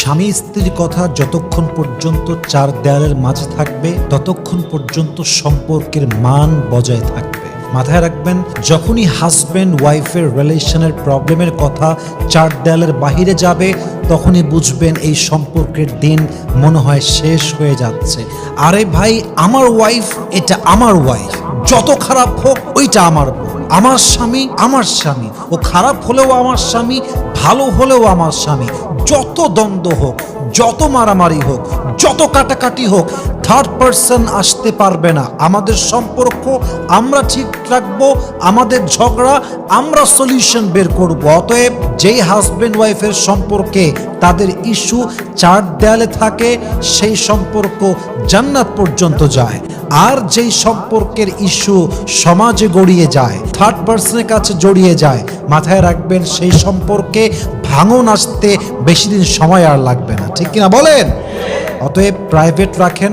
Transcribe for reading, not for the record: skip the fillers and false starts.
স্বামী স্ত্রীর কথা যতক্ষণ পর্যন্ত চার দেয়ালের মাঝে থাকবে ততক্ষণ পর্যন্ত সম্পর্কের মান বজায় থাকবে। মাথায় রাখবেন, যখনই হাজব্যান্ড ওয়াইফের রিলেশনের প্রবলেমের কথা চার দেয়ালের বাহিরে যাবে তখনই বুঝবেন এই সম্পর্কের দিন মনে হয় শেষ হয়ে যাচ্ছে। আরে ভাই, আমার ওয়াইফ এটা আমার ওয়াইফ, যত খারাপ হোক ওইটা আমার বউ, আমার স্বামী আমার স্বামী, ও খারাপ হলেও আমার স্বামী, ভালো হলেও আমার স্বামী। যত দ্বন্দ্ব হোক, যত মারামারি হোক, যত কাটাকাটি হোক, থার্ড পারসন আসতে পারবে না। আমাদের সম্পর্ক আমরা ঠিক রাখবো, আমাদের ঝগড়া আমরা সলিউশন বের করব। অতএব যেই হাজব্যান্ড ওয়াইফের সম্পর্কে তাদের ইস্যু চার দেয়ালে থাকে সেই সম্পর্ক জান্নাত পর্যন্ত যায়। আর যেই সম্পর্কের ইস্যু সমাজে গড়িয়ে যায়, থার্ড পারসনের কাছে জড়িয়ে যায়, মাথায় রাখবেন সেই সম্পর্কে ভাঙন আসতে বেশি দিন সময় আর লাগবে না। ঠিক কিনা বলেন? অতএব প্রাইভেট রাখেন,